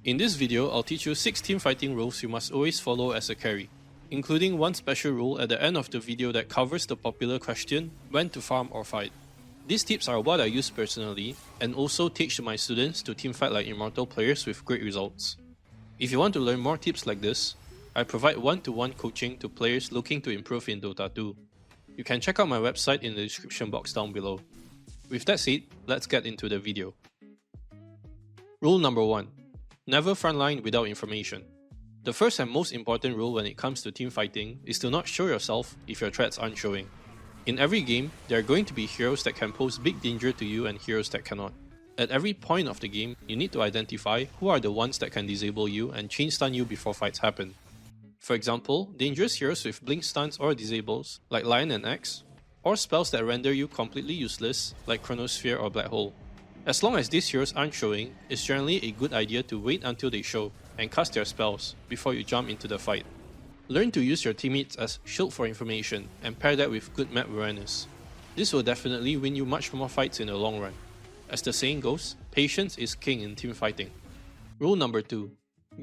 In this video, I'll teach you 6 team fighting rules you must always follow as a carry, including one special rule at the end of the video that covers the popular question, when to farm or fight. These tips are what I use personally, and also teach my students to teamfight like Immortal players with great results. If you want to learn more tips like this, I provide one-to-one coaching to players looking to improve in Dota 2. You can check out my website in the description box down below. With that said, let's get into the video. Rule number 1. Never frontline without information. The first and most important rule when it comes to team fighting is to not show yourself if your threats aren't showing. In every game, there are going to be heroes that can pose big danger to you and heroes that cannot. At every point of the game, you need to identify who are the ones that can disable you and chain stun you before fights happen. For example, dangerous heroes with blink stuns or disables, like Lion and Axe, or spells that render you completely useless, like Chronosphere or Black Hole. As long as these heroes aren't showing, it's generally a good idea to wait until they show and cast their spells before you jump into the fight. Learn to use your teammates as shield for information and pair that with good map awareness. This will definitely win you much more fights in the long run. As the saying goes, patience is king in team fighting. Rule number 2.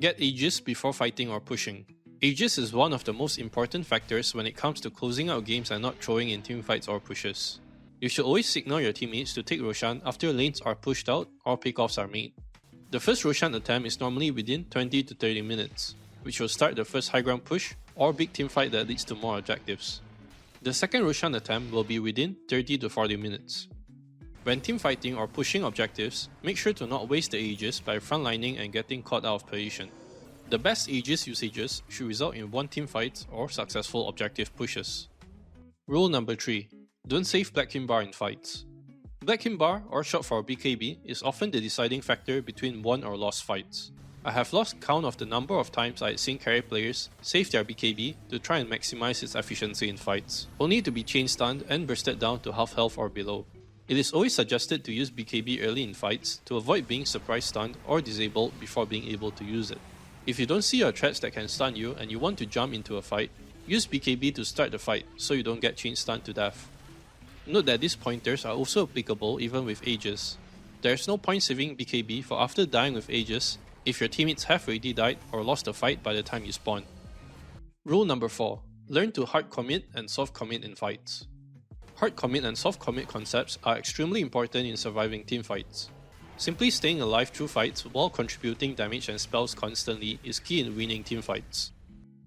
Get Aegis before fighting or pushing. Aegis is one of the most important factors when it comes to closing out games and not throwing in teamfights or pushes. You should always signal your teammates to take Roshan after lanes are pushed out or pickoffs are made. The first Roshan attempt is normally within 20 to 30 minutes, which will start the first high ground push or big teamfight that leads to more objectives. The second Roshan attempt will be within 30 to 40 minutes. When teamfighting or pushing objectives, make sure to not waste the Aegis by frontlining and getting caught out of position. The best Aegis usages should result in one teamfight or successful objective pushes. Rule number 3. Don't save Black King Bar in fights. Black King Bar, or short for BKB, is often the deciding factor between won or lost fights. I have lost count of the number of times I had seen carry players save their BKB to try and maximize its efficiency in fights, only to be chain stunned and bursted down to half health or below. It is always suggested to use BKB early in fights to avoid being surprise stunned or disabled before being able to use it. If you don't see your threats that can stun you and you want to jump into a fight, use BKB to start the fight so you don't get chain stunned to death. Note that these pointers are also applicable even with Aegis. There is no point saving BKB for after dying with Aegis if your teammates have already died or lost the fight by the time you spawn. Rule number 4. Learn to hard commit and soft commit in fights. Hard commit and soft commit concepts are extremely important in surviving teamfights. Simply staying alive through fights while contributing damage and spells constantly is key in winning teamfights.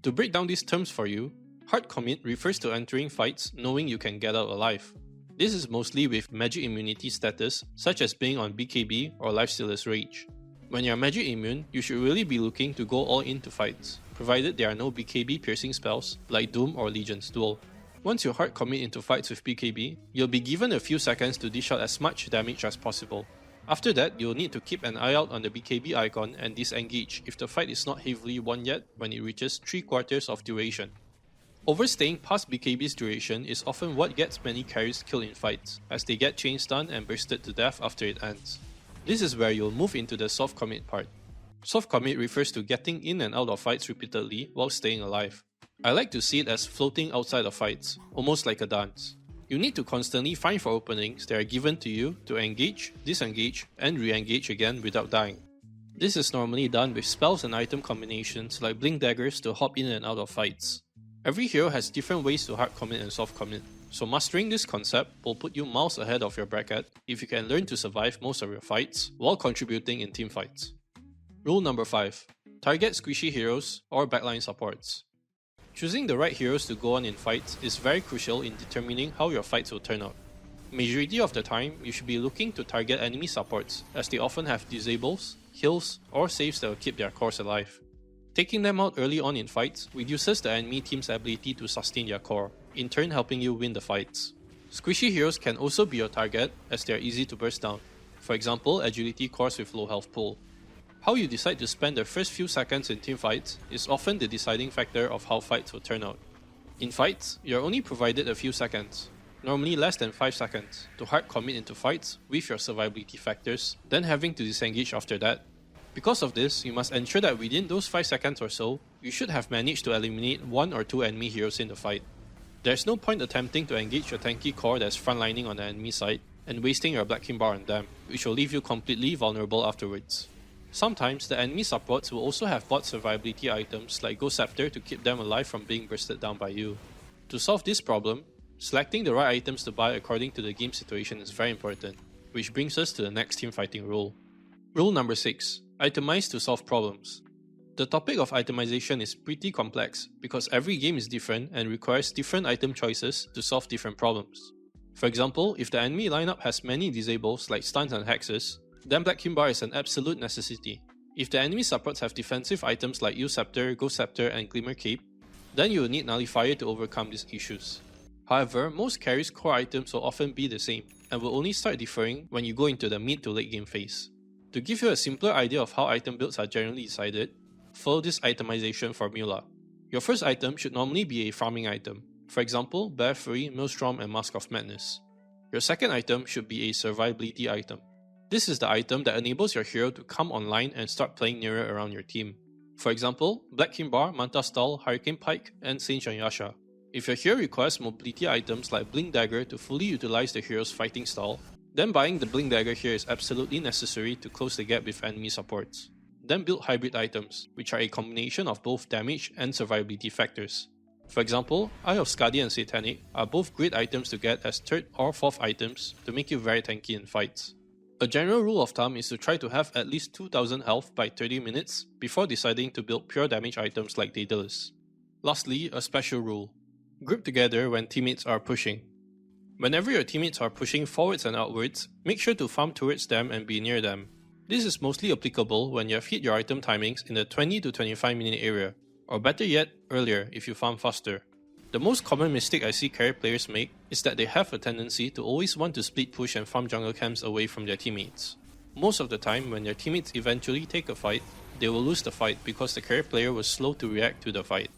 To break down these terms for you, hard commit refers to entering fights knowing you can get out alive. This is mostly with magic immunity status such as being on BKB or Lifestealer's Rage. When you're magic immune, you should really be looking to go all into fights, provided there are no BKB piercing spells like Doom or Legion's Duel. Once you hard commit into fights with BKB, you'll be given a few seconds to dish out as much damage as possible. After that, you'll need to keep an eye out on the BKB icon and disengage if the fight is not heavily won yet when it reaches 3/4 of duration. Overstaying past BKB's duration is often what gets many carries killed in fights, as they get chain stunned and bursted to death after it ends. This is where you'll move into the soft commit part. Soft commit refers to getting in and out of fights repeatedly while staying alive. I like to see it as floating outside of fights, almost like a dance. You need to constantly find for openings that are given to you to engage, disengage, and re-engage again without dying. This is normally done with spells and item combinations like blink daggers to hop in and out of fights. Every hero has different ways to hard commit and soft commit, so mastering this concept will put you miles ahead of your bracket if you can learn to survive most of your fights while contributing in teamfights. Rule number 5. Target squishy heroes or backline supports. Choosing the right heroes to go on in fights is very crucial in determining how your fights will turn out. Majority of the time, you should be looking to target enemy supports as they often have disables, heals, or saves that will keep their cores alive. Taking them out early on in fights reduces the enemy team's ability to sustain their core, in turn helping you win the fights. Squishy heroes can also be your target as they are easy to burst down, for example agility cores with low health pool. How you decide to spend the first few seconds in teamfights is often the deciding factor of how fights will turn out. In fights, you're only provided a few seconds, normally less than 5 seconds, to hard commit into fights with your survivability factors, then having to disengage after that. Because of this, you must ensure that within those 5 seconds or so, you should have managed to eliminate 1 or 2 enemy heroes in the fight. There's no point attempting to engage your tanky core that's frontlining on the enemy side and wasting your Black King Bar on them, which will leave you completely vulnerable afterwards. Sometimes the enemy supports will also have bot survivability items like Go Scepter to keep them alive from being bursted down by you. To solve this problem, selecting the right items to buy according to the game situation is very important, which brings us to the next teamfighting rule. Rule number 6. Itemize to solve problems. The topic of itemization is pretty complex because every game is different and requires different item choices to solve different problems. For example, if the enemy lineup has many disables like stuns and hexes, then Black Kim Bar is an absolute necessity. If the enemy supports have defensive items like Use Scepter, Go Scepter, and Glimmer Cape, then you will need Nullifier to overcome these issues. However, most carries' core items will often be the same, and will only start differing when you go into the mid to late game phase. To give you a simpler idea of how item builds are generally decided, follow this itemization formula. Your first item should normally be a farming item, for example, Bear Fury, Maelstrom, and Mask of Madness. Your second item should be a survivability item. This is the item that enables your hero to come online and start playing nearer around your team. For example, Black Kimbar, Manta Stall, Hurricane Pike, and Saint Yasha. If your hero requires mobility items like Blink Dagger to fully utilize the hero's fighting style, then buying the Blink Dagger here is absolutely necessary to close the gap with enemy supports. Then build hybrid items, which are a combination of both damage and survivability factors. For example, Eye of Skadi and Satanic are both great items to get as third or fourth items to make you very tanky in fights. A general rule of thumb is to try to have at least 2000 health by 30 minutes before deciding to build pure damage items like Daedalus. Lastly, a special rule. Group together when teammates are pushing. Whenever your teammates are pushing forwards and outwards, make sure to farm towards them and be near them. This is mostly applicable when you have hit your item timings in the 20 to 25 minute area, or better yet, earlier if you farm faster. The most common mistake I see carry players make is that they have a tendency to always want to split push and farm jungle camps away from their teammates. Most of the time, when their teammates eventually take a fight, they will lose the fight because the carry player was slow to react to the fight.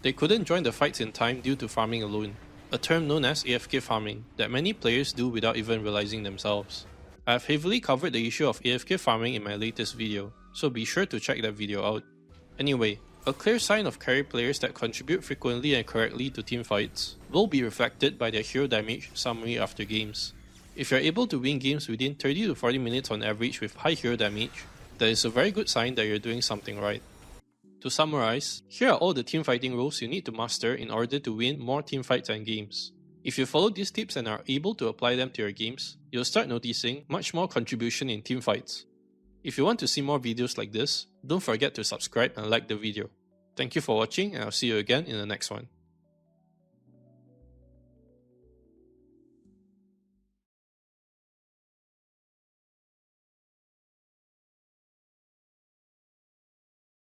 They couldn't join the fights in time due to farming alone, a term known as AFK farming that many players do without even realizing themselves. I have heavily covered the issue of AFK farming in my latest video, so be sure to check that video out. Anyway, a clear sign of carry players that contribute frequently and correctly to teamfights will be reflected by their hero damage summary after games. If you're able to win games within 30 to 40 minutes on average with high hero damage, that is a very good sign that you're doing something right. To summarize, here are all the teamfighting rules you need to master in order to win more teamfights and games. If you follow these tips and are able to apply them to your games, you'll start noticing much more contribution in teamfights. If you want to see more videos like this, don't forget to subscribe and like the video. Thank you for watching, and I'll see you again in the next one.